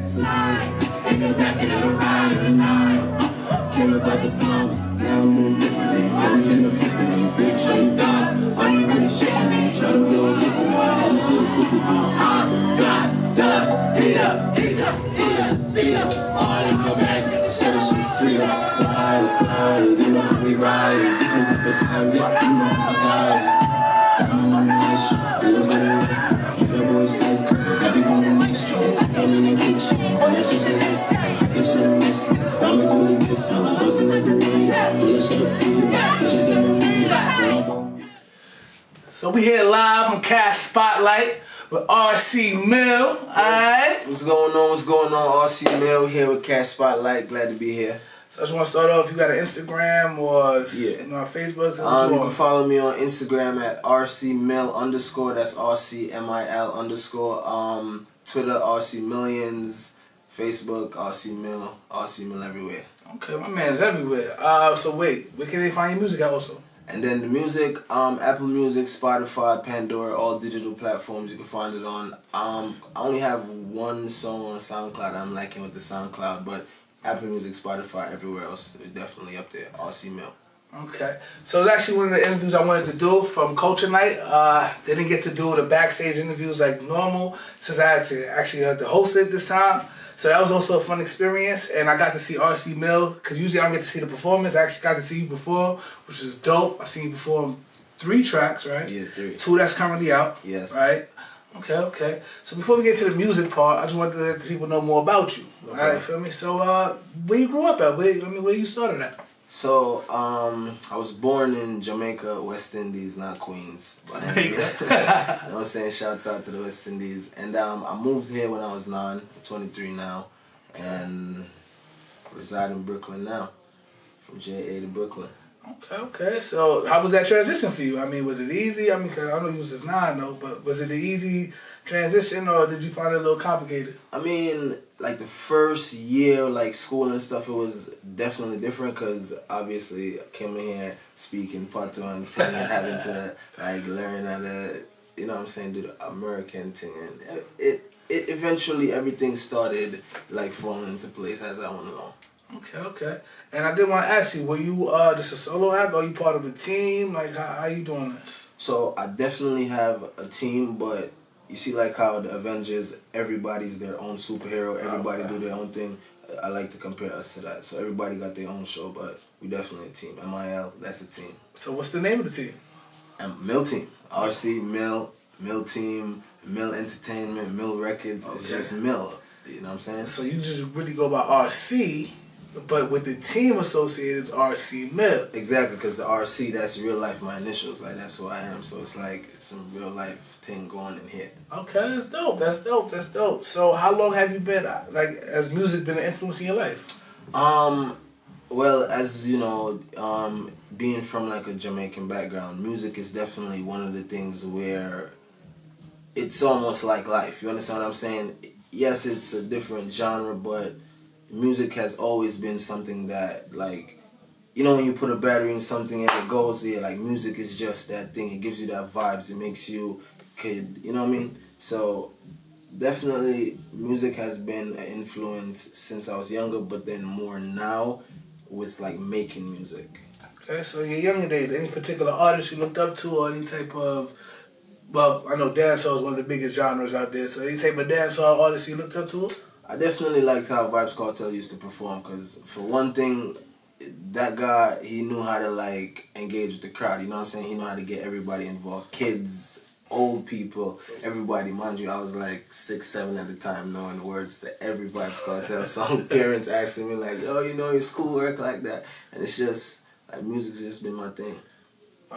slide in the back of the ride or not. Came about the songs, now I move differently. Going in the different, big shake down. Are you really shaking me? Try to blow this and all you see is 60. I got the heat up, see up, all in my back. Said it should see up, slide, you know how we ride. Different type of time, yeah, you know my guys. I'm on the nice show, a little bit of rough. Yeah, that boy psycho, got me going nice show. I'm in the kitchen, that's just a listen. This shit miss, diamonds really good sound. Bustin' like the weed, this shit a feed. Just get me weed. So we here live on Cashspotlight with R.C Mil, alright? What's going on? What's going on? R.C Mil here with Cashspotlight. Glad to be here. So I just want to start off, you got an Instagram or Facebook? You can follow me on Instagram at RC Mil _, that's RCMIL _. Twitter, RC Millions. Facebook, RC Mil everywhere. Okay, my man's everywhere. So wait, where can they find your music at also? And then the music, Apple Music, Spotify, Pandora, all digital platforms you can find it on. I only have one song on SoundCloud. I'm lacking with the SoundCloud, but Apple Music, Spotify, everywhere else, it's definitely up there. RC Mil. Okay. So it's actually one of the interviews I wanted to do from Culture Night. Didn't get to do the backstage interviews like normal since I actually had to host it this time. So that was also a fun experience, and I got to see R.C Mil, because usually I don't get to see the performance. I actually got to see you perform, which was dope. I seen you perform 3 tracks, right? Yeah, 3. 2 that's currently out. Yes. Right? Okay. So before we get to the music part, I just wanted to let the people know more about you. Okay. All right, feel me? So where you grew up at? Where you started at? So, I was born in Jamaica, West Indies, not Queens. But you know what I'm saying? Shouts out to the West Indies. And I moved here when I was 9, I'm 23 now, and reside in Brooklyn now, from JA to Brooklyn. Okay. So how was that transition for you? I mean, was it easy? I mean, cause I know you was just 9 though, but was it an easy transition or did you find it a little complicated? I mean, like the first year, like school and stuff, it was definitely different because obviously I came in here speaking Patois and having to like learn how to, you know what I'm saying, do the American thing, and it eventually everything started like falling into place as I went along. Okay. And I did want to ask you, were you just a solo act or are you part of a team? Like, how you doing this? So I definitely have a team, but you see like how the Avengers, everybody's their own superhero, everybody do their own thing. I like to compare us to that. So everybody got their own show, but we definitely a team. MIL, that's a team. So what's the name of the team? Mil Team. RC Mil, Mil Team, Mil Entertainment, Mil Records. Okay. It's just Mil. You know what I'm saying? So you just really go by RC, but with the team associated, it's RC Mil. Exactly, because the RC, that's real life, my initials. Like, that's who I am. So it's like some real life thing going in here. Okay, that's dope. So how long have you been, like, has music been an influence in your life? Well, as you know, being from like a Jamaican background, music is definitely one of the things where it's almost like life. You understand what I'm saying? Yes, it's a different genre, but music has always been something that, like, you know, when you put a battery in something and it goes, yeah, like music is just that thing. It gives you that vibes. It makes you kid, you know what I mean? So definitely music has been an influence since I was younger, but then more now with like making music. Okay, so your younger days, any particular artist you looked up to or any type of, well, I know dancehall is one of the biggest genres out there, so any type of dancehall artist you looked up to? I definitely liked how Vybz Kartel used to perform because, for one thing, that guy, he knew how to like engage with the crowd, you know what I'm saying? He knew how to get everybody involved, kids, old people, everybody. Mind you, I was like 6, 7 at the time knowing the words to every Vybz Kartel song. Parents asking me like, oh, you know your schoolwork like that. And it's just, like, music's just been my thing.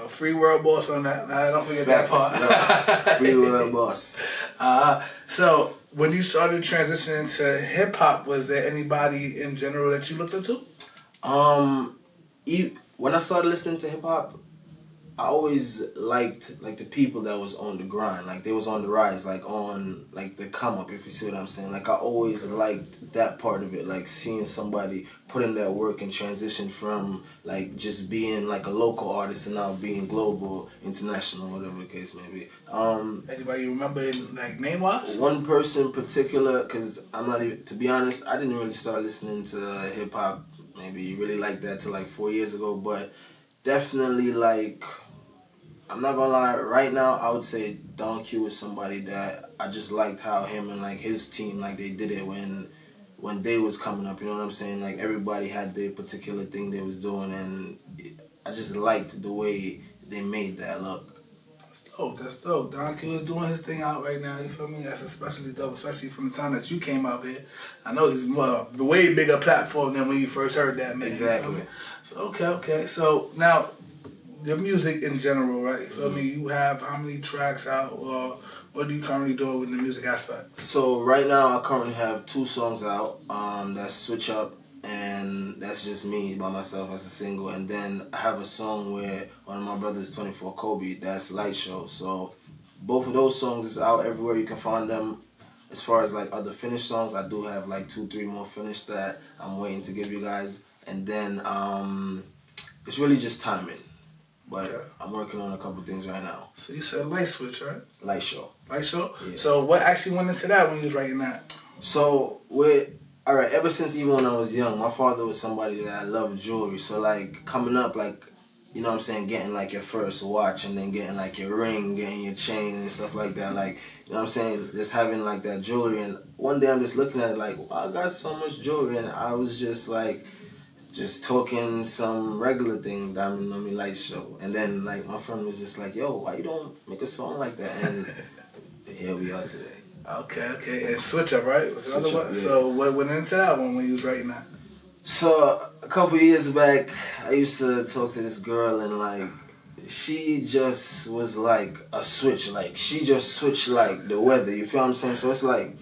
Free World Boss on that. Nah, don't forget Facts, that part. no. Free World Boss. So when you started transitioning to hip hop, was there anybody in general that you looked up to? When I started listening to hip hop, I always liked like the people that was on the grind, like they was on the rise, like on like the come up, if you see what I'm saying. Like I always liked that part of it, like seeing somebody put in that work and transition from like just being like a local artist and now being global, international, whatever the case may be. Anybody you remember like name wise? One person in particular, because I'm not even, to be honest, I didn't really start listening to hip hop maybe really like that till like 4 years ago, but definitely like, I'm not gonna lie, right now I would say Don Q is somebody that I just liked how him and like his team, like they did it when they was coming up, you know what I'm saying? Like everybody had their particular thing they was doing, and I just liked the way they made that look. That's dope, that's dope. Don Q is doing his thing out right now, you feel me? That's especially dope, especially from the time that you came out here. I know he's more, a way bigger platform than when you first heard that, man. Exactly. You feel me? So, okay. So, now, your music in general, right? You feel me? You have how many tracks out, or what are you currently doing with the music aspect? So right now I currently have 2 songs out. That's Switch Up, and that's just me by myself as a single. And then I have a song with one of my brothers, 24 Kobe, that's Light Show. So both of those songs is out everywhere you can find them. As far as like other finished songs, I do have like 2-3 more finished that I'm waiting to give you guys. And then it's really just timing. But okay. I'm working on a couple things right now. So you said Light Switch, right? Light Show. Light Show? Yeah. So what actually went into that when you was writing that? So alright, ever since even when I was young, my father was somebody that I loved jewelry. So like coming up, like, you know what I'm saying, getting like your first watch and then getting like your ring, getting your chain and stuff like that. Like, you know what I'm saying, just having like that jewelry. And one day I'm just looking at it like, wow, I got so much jewelry, and I was just like, just talking some regular thing, Diamond on Me Light Show. And then like my friend was just like, yo, why you don't make a song like that? And here we are today. Okay. And Switch Up, right? Was the Switch other Up, one? yeah. So what went into that one when you was writing that? So a couple years back, I used to talk to this girl, and like she just was like a switch. Like she just switched like the weather. You feel what I'm saying? So it's like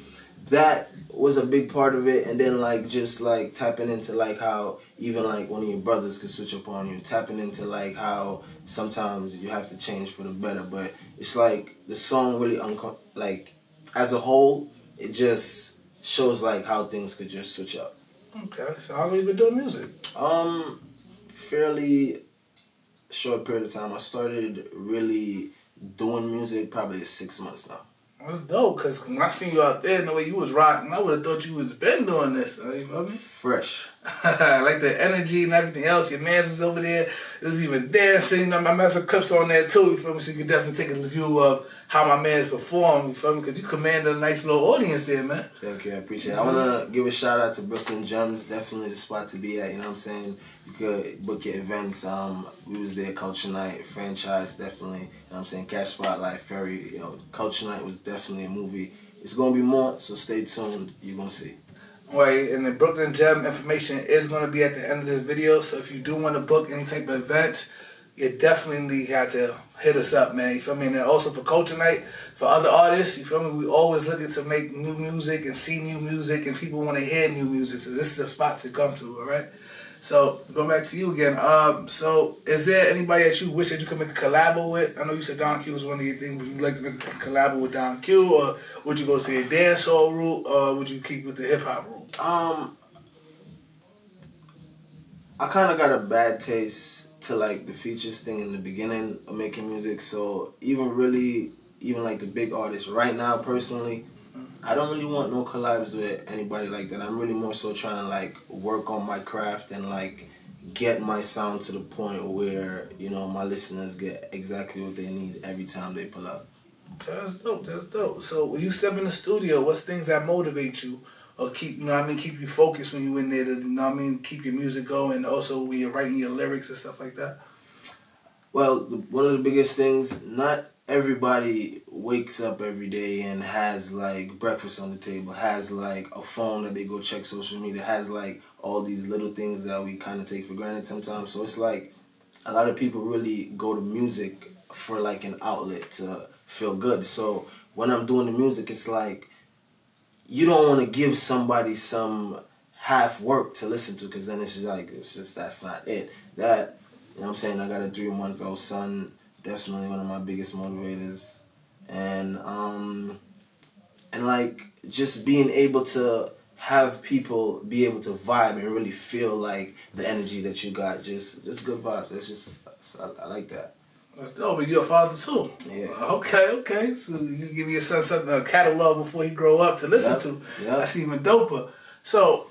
that was a big part of it. And then like just like tapping into like how even like one of your brothers could switch up on you. Tapping into like how sometimes you have to change for the better. But it's like the song really like as a whole, it just shows like how things could just switch up. Okay, so how long you been doing music? Fairly short period of time. I started really doing music probably 6 months now. That's dope, because when I seen you out there and the way you was rocking, I would have thought you would been doing this. You feel me? Fresh. Like the energy and everything else. Your man's is over there. There's even dancing. You know, my man's some clips on there too. You feel me? So you can definitely take a view of how my man's perform. You feel me? Because you commanded a nice little audience there, man. Thank you. I appreciate it. I want to give a shout out to Brooklyn Gems. Definitely the spot to be at. You know what I'm saying? You could book your events. We was there, Culture Night, franchise, definitely. You know what I'm saying? Cashspotlight, Ferry. You know, Culture Night was definitely a movie. It's going to be more, so stay tuned. You're going to see. Right, and the Brooklyn Gem information is going to be at the end of this video. So if you do want to book any type of event, you definitely have to hit us up, man. You feel me? And then also for Culture Night, for other artists, you feel me? We always looking to make new music and see new music, and people want to hear new music. So this is the spot to come to, all right? So going back to you again. So is there anybody that you wish that you could make a collab with? I know you said Don Q was one of your things. Would you like to make a collab with Don Q, or would you go see a dancehall route, or would you keep with the hip hop route? I kind of got a bad taste to like the features thing in the beginning of making music. So even like the big artists right now, personally, I don't really want no collabs with anybody like that. I'm really more so trying to like work on my craft and like get my sound to the point where, you know, my listeners get exactly what they need every time they pull up. Okay, that's dope. That's dope. So when you step in the studio, what's things that motivate you or keep, you know what I mean, keep you focused when you in there to, you know what I mean, keep your music going, also when you're writing your lyrics and stuff like that? Well, one of the biggest things, not everybody wakes up every day and has like breakfast on the table, has like a phone that they go check social media, has like all these little things that we kind of take for granted sometimes. So it's like a lot of people really go to music for like an outlet to feel good. So when I'm doing the music, it's like you don't want to give somebody some half work to listen to, because then it's just that's not it. That, you know what I'm saying, I got a 3-month-old son, definitely one of my biggest motivators, and like just being able to have people be able to vibe and really feel like the energy that you got, just good vibes. I like that. That's dope. But you're a father too. Yeah. Okay. So you give your son something, a catalog before he grow up to listen to. Yep. That's even doper. So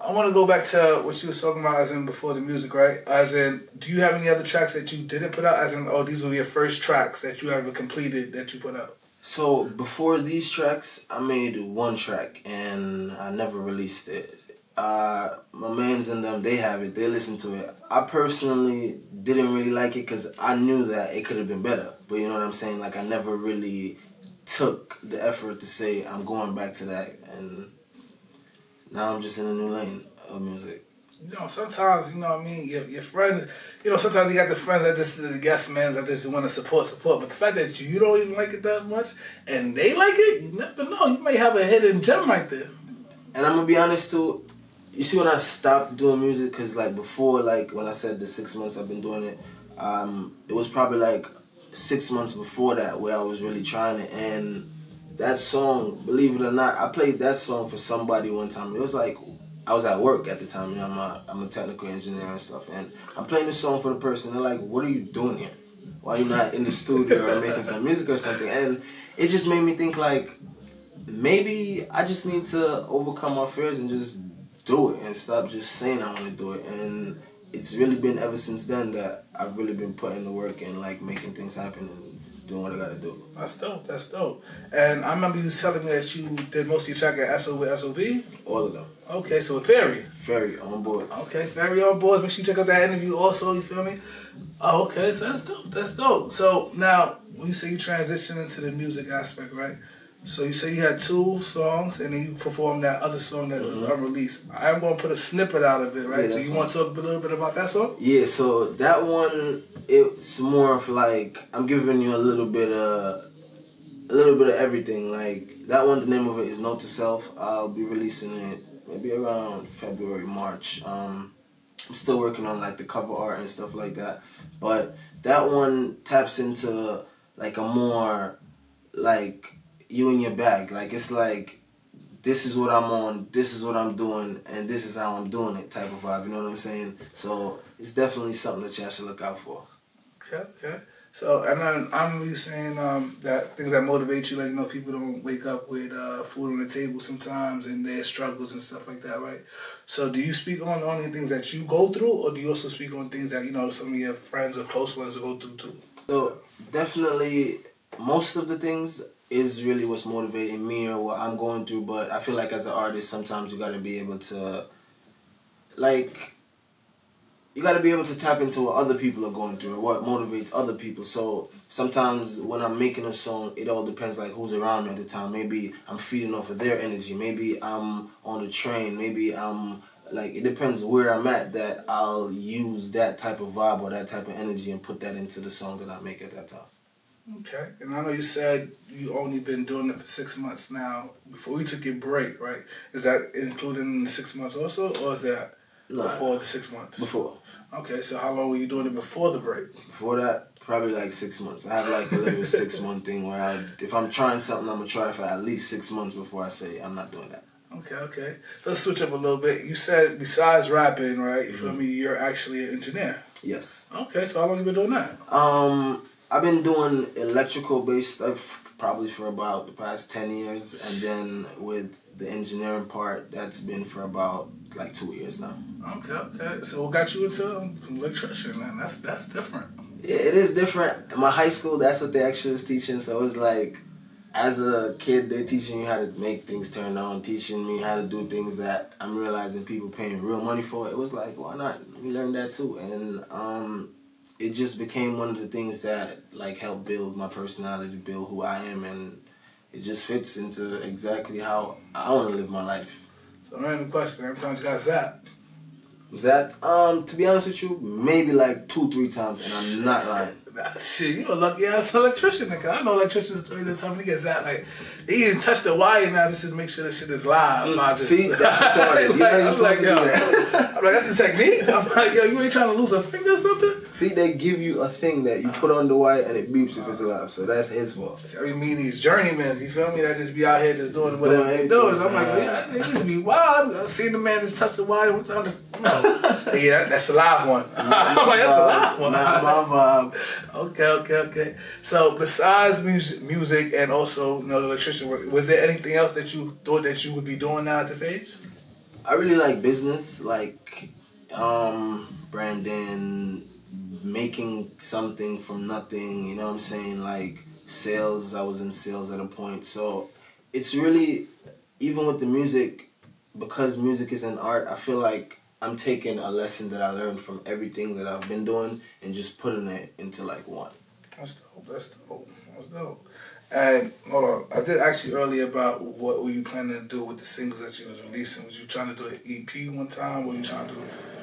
I want to go back to what you was talking about, as in before the music, right? As in, do you have any other tracks that you didn't put out? As in, oh, these were your first tracks that you ever completed that you put out. So before these tracks, I made one track and I never released it. My mans and them, they have it. They listen to it. I personally didn't really like it because I knew that it could have been better. But you know what I'm saying? Like, I never really took the effort to say I'm going back to that. And now I'm just in a new lane of music. You know, sometimes, you know what I mean, your friends, you know, sometimes you got the friends that just, the guest mans that just want to support. But the fact that you don't even like it that much and they like it, you never know. You may have a hidden gem right there. And I'm going to be honest too, you see when I stopped doing music, because like before, like when I said the 6 months I've been doing it, it was probably like 6 months before that where I was really trying it. And that song, believe it or not, I played that song for somebody one time. It was like, I was at work at the time, you know, I'm a technical engineer and stuff, and I'm playing this song for the person. They're like, what are you doing here? Why are you not in the studio or making some music or something? And it just made me think like, maybe I just need to overcome my fears and just do it and stop just saying I want to do it. And it's really been ever since then that I've really been putting the work in, like making things happen and doing what I gotta do. That's dope. And I remember you telling me that you did most of your track at SO with SOB? All of them. Okay, so Ferry. Ferry on board. Okay, Ferry on board. Make sure you check out that interview also, you feel me? Oh, okay, so that's dope. So now, when you say you transition into the music aspect, right? So you say you had 2 songs and then you performed that other song that was unreleased. I'm going to put a snippet out of it, right? Yeah, so you want to talk a little bit about that song? Yeah, so that one, it's more of like, I'm giving you a little bit of everything. Like, that one, the name of it is Note to Self. I'll be releasing it maybe around February, March. I'm still working on like the cover art and stuff like that. But that one taps into like a more like you in your bag. Like, it's like, this is what I'm on, this is what I'm doing, and this is how I'm doing it type of vibe, you know what I'm saying? So it's definitely something that y'all should look out for. Okay. So, and then I remember you saying that things that motivate you, like, you know, people don't wake up with food on the table sometimes and their struggles and stuff like that, right? So do you speak on only things that you go through, or do you also speak on things that, you know, some of your friends or close ones go through too? So definitely most of the things is really what's motivating me or what I'm going through, but I feel like as an artist sometimes you gotta be able to, like, you gotta be able to tap into what other people are going through or what motivates other people. So sometimes when I'm making a song, it all depends like who's around me at the time. Maybe I'm feeding off of their energy, maybe I'm on the train, maybe I'm like, it depends where I'm at that I'll use that type of vibe or that type of energy and put that into the song that I make at that time. Okay, and I know you said you only been doing it for 6 months now. Before you took your break, right? Is that included in the 6 months also, or is that before the 6 months? Before. Okay, so how long were you doing it before the break? Before that, probably like 6 months. I have like a little 6 month thing where if I'm trying something, I'm gonna try it for at least 6 months before I say I'm not doing that. Okay. Let's switch up a little bit. You said besides rapping, right? You feel me? You're actually an engineer. Yes. Okay, so how long you been doing that? I've been doing electrical based stuff probably for about the past 10 years, and then with the engineering part, that's been for about like 2 years now. Okay. So what got you into electrician, man? That's different. Yeah, it is different. In my high school, that's what they actually was teaching. So it was like, as a kid, they're teaching you how to make things turn on, teaching me how to do things that I'm realizing people paying real money for. It was like, why not? Let me learn that too. And it just became one of the things that like helped build my personality, build who I am, and it just fits into exactly how I want to live my life. So random question, every time you got zapped? Zapped? To be honest with you, maybe like 2-3 times, and I'm not lying. Shit, you a lucky ass electrician, nigga. I know electricians do the time they get zapped. Like, they even touch the wire now just to make sure the shit is live. See, that's retarded. I'm like, that's the technique. I'm like, yo, you ain't trying to lose a finger or something? See, they give you a thing that you put on the wire and it beeps if it's alive. So that's his fault. So we meet these journeymen, you feel me? That just be out here just doing whatever they do. So I'm like, yeah, they used to be wild. I seen the man just touch the wire. What's on this? Yeah, that's a live one. I'm like, that's a live one. Not my vibe. Okay. So besides music and also, you know, the electrician work, was there anything else that you thought that you would be doing now at this age? I really like business, like branding, making something from nothing, you know what I'm saying? Like sales, I was in sales at a point. So it's really, even with the music, because music is an art, I feel like I'm taking a lesson that I learned from everything that I've been doing and just putting it into like one. That's dope. And hold on, I did ask you earlier about what were you planning to do with the singles that you was releasing. Was you trying to do an EP one time? Were you trying to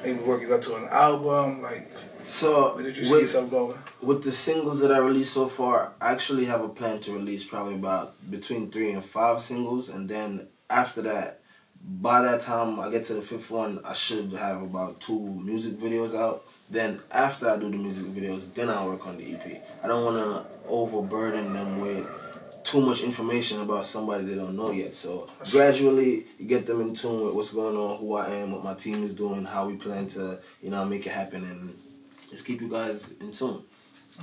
maybe work it up to an album? Like, so where did you see yourself going? With the singles that I released so far, I actually have a plan to release probably about between 3 and 5 singles, and then after that, by that time I get to the 5th one, I should have about 2 music videos out. Then after I do the music videos, then I'll work on the EP. I don't want to overburden them with too much information about somebody they don't know yet. So gradually, you get them in tune with what's going on, who I am, what my team is doing, how we plan to, you know, make it happen, and just keep you guys in tune.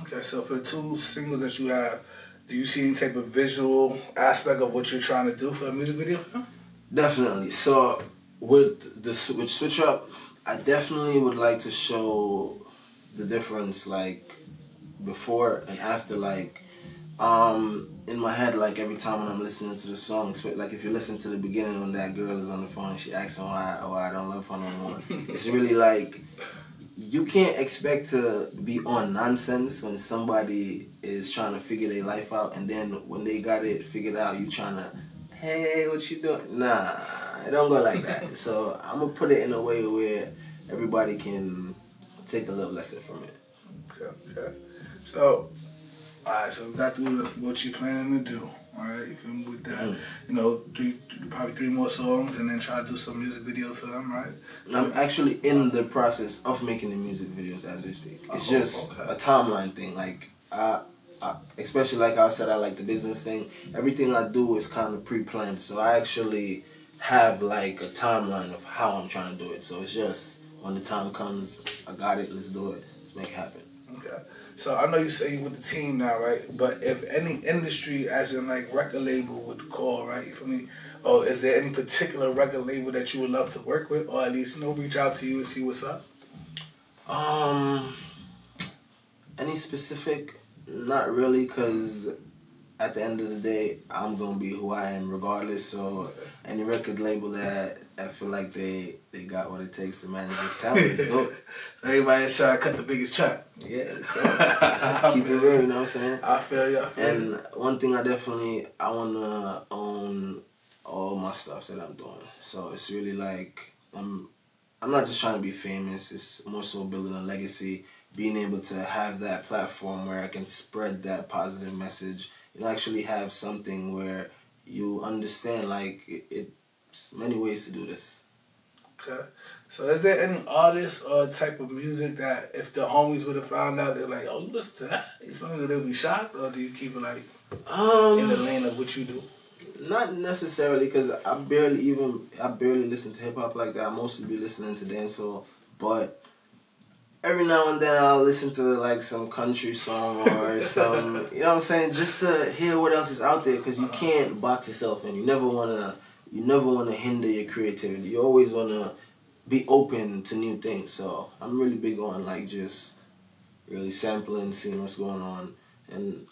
Okay, so for the 2 singles that you have, do you see any type of visual aspect of what you're trying to do for a music video for them? Definitely. So with Switch Up, I definitely would like to show the difference, like before and after. Like in my head, like every time when I'm listening to the song, like if you listen to the beginning when that girl is on the phone and she asks him why I don't love her no more, it's really like you can't expect to be on nonsense when somebody is trying to figure their life out, and then when they got it figured out, you trying to, hey, what you doing? Nah, it don't go like that. So I'm gonna put it in a way where everybody can take a little lesson from it. Okay. So, alright, so we got through what you're planning to do. Alright, you feel me with that? You know, probably 3 more songs and then try to do some music videos for them, right? I'm actually in the process of making the music videos as we speak. It's just a timeline thing. Like, I especially like I said, I like the business thing. Everything I do is kind of pre-planned. So I actually have like a timeline of how I'm trying to do it. So it's just when the time comes, I got it, let's do it. Let's make it happen. Okay. So I know you say you're with the team now, right? But if any industry, as in like record label, would call, right? You feel me? Or is there any particular record label that you would love to work with, or at least, you know, reach out to you and see what's up? Any specific? Not really, because at the end of the day, I'm gonna be who I am regardless. So any record label that I feel like they got what it takes to manage this talent is dope. Everybody's trying to cut the biggest check. Yeah, it's dope. Keep it real, you know what I'm saying? I feel you. And one thing I wanna own all my stuff that I'm doing. So it's really like I'm not just trying to be famous. It's more so building a legacy, being able to have that platform where I can spread that positive message. You know, actually have something where you understand, like, it's many ways to do this. Okay. So is there any artist or type of music that if the homies would have found out, they're like, oh, you listen to that? You feel me? Would they be shocked? Or do you keep it like in the lane of what you do? Not necessarily, because I barely listen to hip-hop like that. I mostly be listening to dancehall, but every now and then I'll listen to like some country song or some, you know what I'm saying, just to hear what else is out there, because you can't box yourself in. You never wanna hinder your creativity. You always wanna be open to new things. So I'm really big on like just really sampling, seeing what's going on, and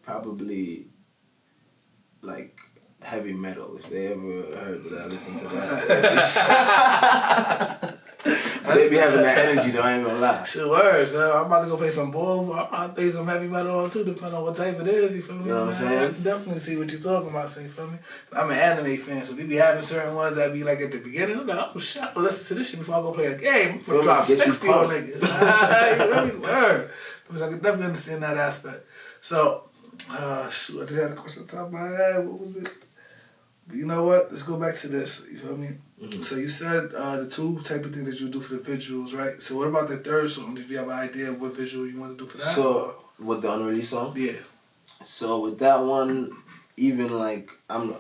probably like heavy metal. If they ever heard that I listen to that. They be having that energy though, I ain't gonna lie. Sure words. I'm about to go play some bull. I'm about to play some heavy metal on too, depending on what type it is, you feel me? You know what I'm saying? I can definitely see what you're talking about, so you feel me? I'm an anime fan, so we be having certain ones that be like at the beginning, I'm like, oh shit, I'll listen to this shit before I go play a game. I'm gonna drop 60 on niggas. You feel me? Word. Because I can definitely understand that aspect. So, shoot, I just had a question on top of my head. What was it? But you know what? Let's go back to this. You feel me? Mm-hmm. So you said the two type of things that you do for the visuals, right? So what about the third song? Did you have an idea of what visual you want to do for that? So with the unreleased song? Yeah. So with that one, even like I'm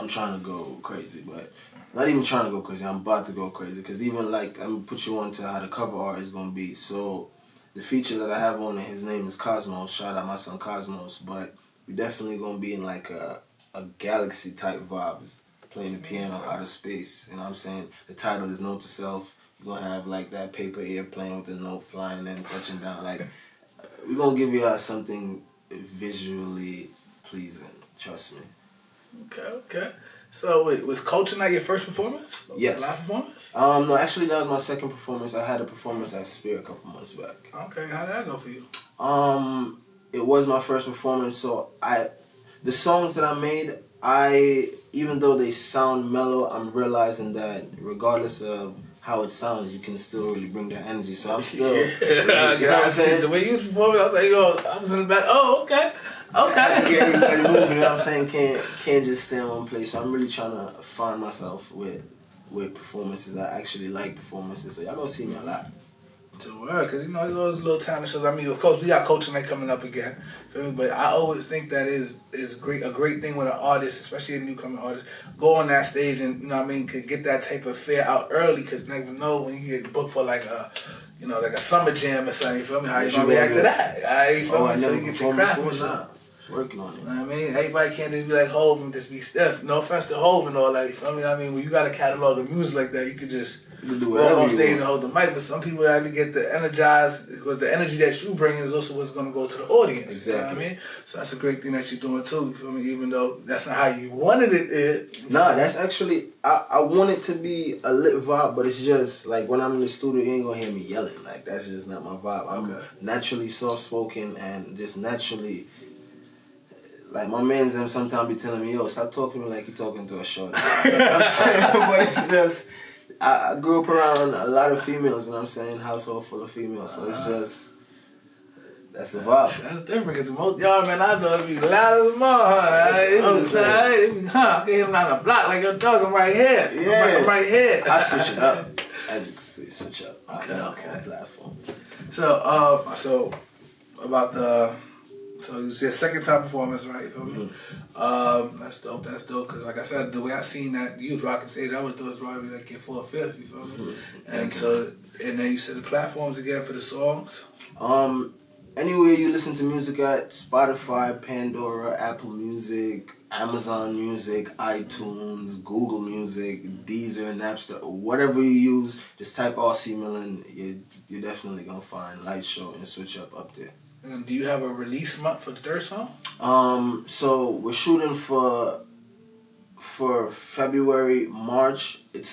trying to go crazy, but not even trying to go crazy. I'm about to go crazy because even like I'm gonna put you on to how the cover art is gonna be. So the feature that I have on it, his name is Cosmos. Shout out my son Cosmos. But we definitely gonna be in like a galaxy type vibes, playing the piano out of space. You know what I'm saying? The title is Note to Self. You're gonna have like that paper airplane with the note flying and touching down. Like we're gonna give you something visually pleasing. Trust me. Okay. So wait, was Culture Night your first performance? Yes. Live performance? No, actually that was my second performance. I had a performance at Spear a couple months back. Okay, how did that go for you? It was my first performance, so the songs that I made, even though they sound mellow, I'm realizing that regardless of how it sounds, you can still really bring that energy. So I'm still, you know what I'm saying? The way you was performing, I was like, yo, I was in the back. Oh, okay. Get everybody moving, you know what I'm saying? Can't just stay in one place. So I'm really trying to find myself with performances. I actually like performances, so y'all gonna see me a lot. To work, because you know, there's always little talent shows. I mean, of course, we got Culture Night coming up again. Feel me? But I always think that is a great thing when an artist, especially a newcomer artist, go on that stage and, you know what I mean, could get that type of fare out early, because you never know when you get booked for like a summer jam or something, you feel me? How you gonna react to that? You feel me? So you get your craftsmanship. Working on it. You know what I mean? Everybody can't just be like Hov and just be stiff. No offense to Hov and all that, you feel me? I mean, when you got a catalog of music like that, you could just go on stage and hold the mic. But some people actually get the energized, because the energy that you bring is also what's going to go to the audience. Exactly. You know what I mean? So that's a great thing that you're doing too, you feel me? Even though that's not how you wanted it. Nah, that's actually, I want it to be a lit vibe, but it's just, like, when I'm in the studio, you ain't going to hear me yelling. Like, that's just not my vibe. I'm naturally soft-spoken and just naturally... Like, my mans them sometimes be telling me, yo, stop talking to me like you're talking to a shorty. You know what I'm saying? But it's just, I grew up around a lot of females, you know what I'm saying? Household full of females, so it's just, that's the vibe. That's different, because the most y'all, man, I know it be loud as mother. I can hear them down the block like your dog, I'm right here. Yeah. I'm right here. I switch it up. As you can see, switch up. Okay. On platform. So about the... So it was your second time performance, right? You feel me? Mm-hmm. That's dope, because like I said, the way I seen that you was rocking stage, I would have thought it was probably like your 4th or 5th, you feel me? Mm-hmm. And then you said the platforms again for the songs? Anywhere you listen to music at, Spotify, Pandora, Apple Music, Amazon Music, iTunes, Google Music, Deezer, Napster, whatever you use, just type R.C Mil in, you're definitely going to find Light Show and Switch Up there. And do you have a release month for the third song? So we're shooting for February, March. It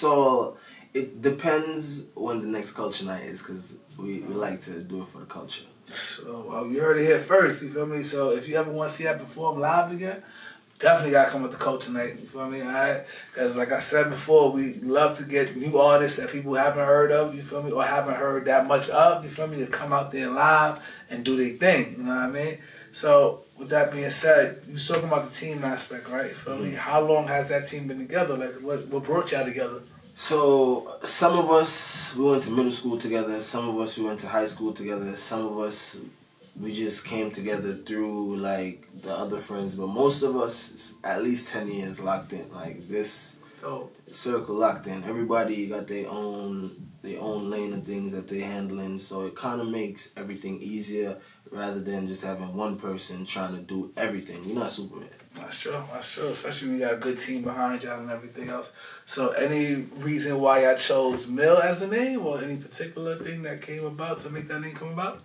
depends when the next Culture Night is, because we like to do it for the culture. So, well, you heard it here first, you feel me? So if you ever want to see that perform live again, definitely got to come with the Culture Night, you feel me? All right? Because like I said before, we love to get new artists that people haven't heard of, you feel me? Or haven't heard that much of, you feel me? To come out there live and do their thing, you know what I mean? So with that being said, you was talking about the team aspect, right? You feel me? How long has that team been together? Like what brought y'all together? So some of us, we went to middle school together. Some of us, we went to high school together. Some of us, we just came together through like the other friends. But most of us, at least 10 years locked in. Like this circle locked in. Everybody got their own lane of things that they're handling. So it kind of makes everything easier rather than just having one person trying to do everything. You're not Superman. That's true. Especially when you got a good team behind y'all and everything else. So any reason why y'all chose Mil as the name, or any particular thing that came about to make that name come about?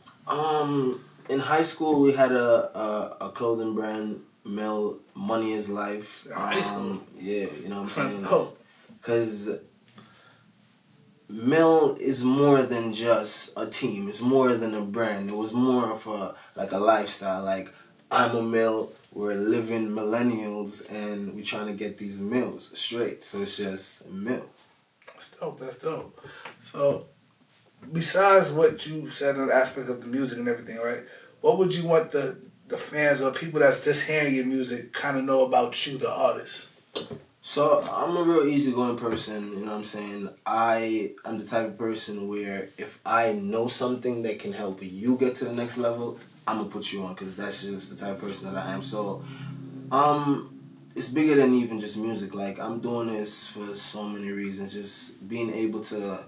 In high school, we had a clothing brand, Mil, Money is Life. High school? Yeah, you know what I'm saying? Dope. Because Mil is more than just a team. It's more than a brand. It was more of a lifestyle. Like, I'm a Mil. We're living millennials, and we're trying to get these meals straight. So it's just Mil. That's dope. So, besides what you said on the aspect of the music and everything, right? What would you want the the fans or people that's just hearing your music kind of know about you, the artist? So I'm a real easygoing person, you know what I'm saying? I'm the type of person where if I know something that can help you get to the next level, I'm gonna put you on, because that's just the type of person that I am. So it's bigger than even just music. Like, I'm doing this for so many reasons. Just being able to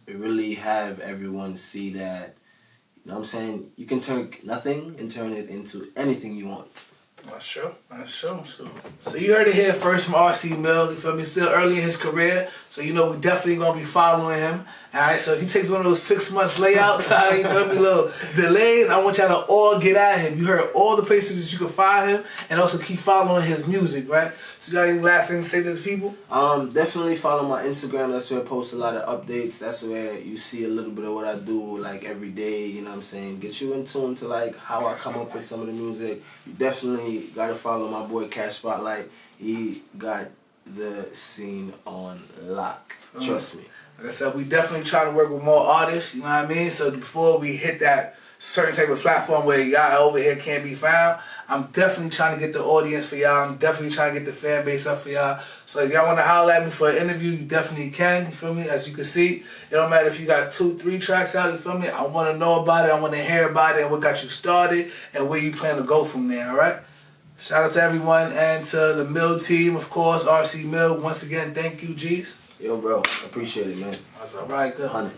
really have everyone see that, you know what I'm saying, you can turn nothing and turn it into anything you want. That's true. So you heard it here first from R.C Mil. You feel me? Still early in his career, so you know we definitely gonna be following him. All right. So if he takes one of those 6 months layouts, all right, you feel me, little delays, I want y'all to all get at him. You heard all the places that you can find him, and also keep following his music, right? So you got any last thing to say to the people? Definitely follow my Instagram. That's where I post a lot of updates. That's where you see a little bit of what I do, like, every day. You know what I'm saying? Get you in tune to like how I come up with some of the music. You definitely gotta follow my boy Cashspotlight. He got the scene on lock. Trust me. Like I said, we definitely trying to work with more artists, you know what I mean? So before we hit that certain type of platform where y'all over here can't be found, I'm definitely trying to get the audience for y'all. I'm definitely trying to get the fan base up for y'all. So if y'all want to holler at me for an interview, you definitely can, you feel me? As you can see, it don't matter if you got 2, 3 tracks out, you feel me? I want to know about it, I want to hear about it, and what got you started, and where you plan to go from there, alright? Shout out to everyone, and to the Mil team, of course, R.C Mil. Once again, thank you, G's. Yo, bro, appreciate it, man. That's alright, good. 100.